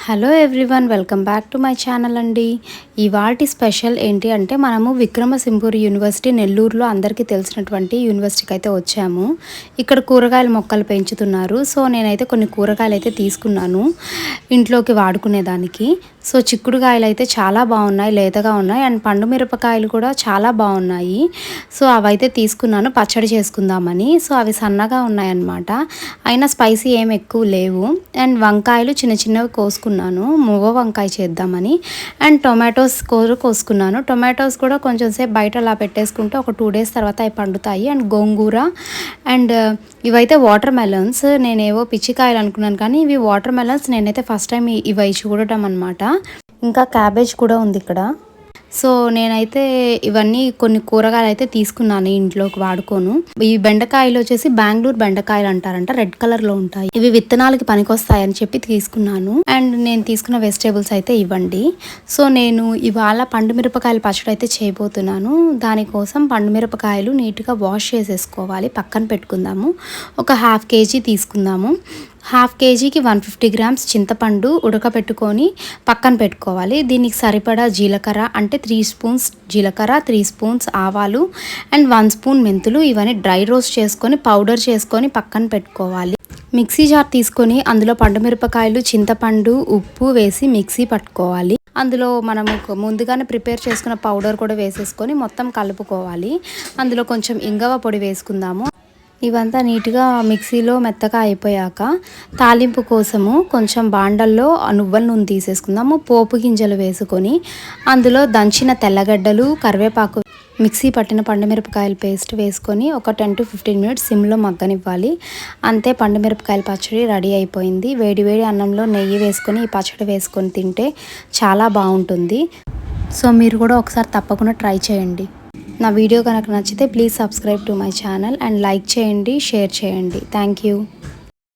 Hello everyone, welcome back to my channel అండి. ఇవాల్టి special ఏంటి అంటే మనము విక్రమసింహపురి యూనివర్సిటీ నెల్లూరులో అందరికీ తెలిసినటువంటి యూనివర్సిటీకి అయితే వచ్చాము. ఇక్కడ కూరగాయల మొక్కలు పెంచుతున్నారు. సో నేనైతే కొన్ని కూరగాయలు అయితే తీసుకున్నాను ఇంట్లోకి వాడుకునేదానికి. సో చిక్కుడుకాయలు అయితే చాలా బాగున్నాయి, లేతగా ఉన్నాయి. అండ్ పండు మిరపకాయలు కూడా చాలా బాగున్నాయి. సో అవైతే తీసుకున్నాను పచ్చడి చేసుకుందామని. సో అవి సన్నగా ఉన్నాయన్నమాట, అయినా స్పైసీ ఏం ఎక్కువ లేవు. అండ్ వంకాయలు చిన్న చిన్నవి కోసుకున్నాను, మువ్వ వంకాయ చేద్దామని. And tomatoes కోసుకున్నాను. టొమాటోస్ కూడా కొంచెం సేపు బయట అలా పెట్టేసుకుంటే ఒక 2 days తర్వాత అవి పండుతాయి. అండ్ గోంగూర అండ్ ఇవైతే వాటర్ మెలన్స్. నేనేవో పిచ్చికాయలు అనుకున్నాను కానీ ఇవి వాటర్ మెలన్స్. నేనైతే ఫస్ట్ టైం ఇవి చూడటం అనమాట. ఇంకా క్యాబేజ్ కూడా ఉంది ఇక్కడ. సో నేనైతే ఇవన్నీ కొన్ని కూరగాయలు అయితే తీసుకున్నాను ఇంట్లోకి వాడుకోను. ఈ బెండకాయలు వచ్చేసి బెంగళూరు బెండకాయలు అంటారంట, రెడ్ కలర్ లో ఉంటాయి. ఇవి విత్తనాలకి పనికొస్తాయని చెప్పి తీసుకున్నాను. అండ్ నేను తీసుకున్న వెజిటేబుల్స్ అయితే ఇవ్వండి. సో నేను ఇవాళ పండు మిరపకాయల పచ్చడి అయితే చేయబోతున్నాను. దానికోసం పండు మిరపకాయలు నీట్గా వాష్ చేసేసుకోవాలి, పక్కన పెట్టుకుందాము. ఒక 1/2 kg తీసుకుందాము. 1/2 kgకి 150 grams చింతపండు ఉడకపెట్టుకొని పక్కన పెట్టుకోవాలి. దీనికి సరిపడా జీలకర్ర అంటే 3 spoons జీలకర్ర, 3 spoons ఆవాలు అండ్ 1 spoon మెంతులు. ఇవన్నీ డ్రై రోస్ట్ చేసుకొని పౌడర్ చేసుకొని పక్కన పెట్టుకోవాలి. మిక్సీ జార్ తీసుకొని అందులో పండుమిరపకాయలు, చింతపండు, ఉప్పు వేసి మిక్సీ పట్టుకోవాలి. అందులో మనము ముందుగానే ప్రిపేర్ చేసుకున్న పౌడర్ కూడా వేసేసుకొని మొత్తం కలుపుకోవాలి. అందులో కొంచెం ఇంగవ పొడి వేసుకుందాము. ఇవంతా నీట్గా మిక్సీలో మెత్తగా అయిపోయాక తాలింపు కోసము కొంచెం బాండల్లో నువ్వుల నూనె తీసేసుకుందాము. పోపు గింజలు వేసుకొని అందులో దంచిన తెల్లగడ్డలు, కరివేపాకు, మిక్సీ పట్టిన పండుమిరపకాయల పేస్ట్ వేసుకొని ఒక 10 to 15 minutes సిమ్లో మగ్గనివ్వాలి. అంతే, పండుమిరపకాయల పచ్చడి రెడీ అయిపోయింది. వేడి వేడి అన్నంలో నెయ్యి వేసుకొని ఈ పచ్చడి వేసుకొని తింటే చాలా బాగుంటుంది. సో మీరు కూడా ఒకసారి తప్పకుండా ట్రై చేయండి. నా వీడియో కనుక నచ్చితే please subscribe to my channel and like చేయండి, షేర్ చేయండి. Thank you.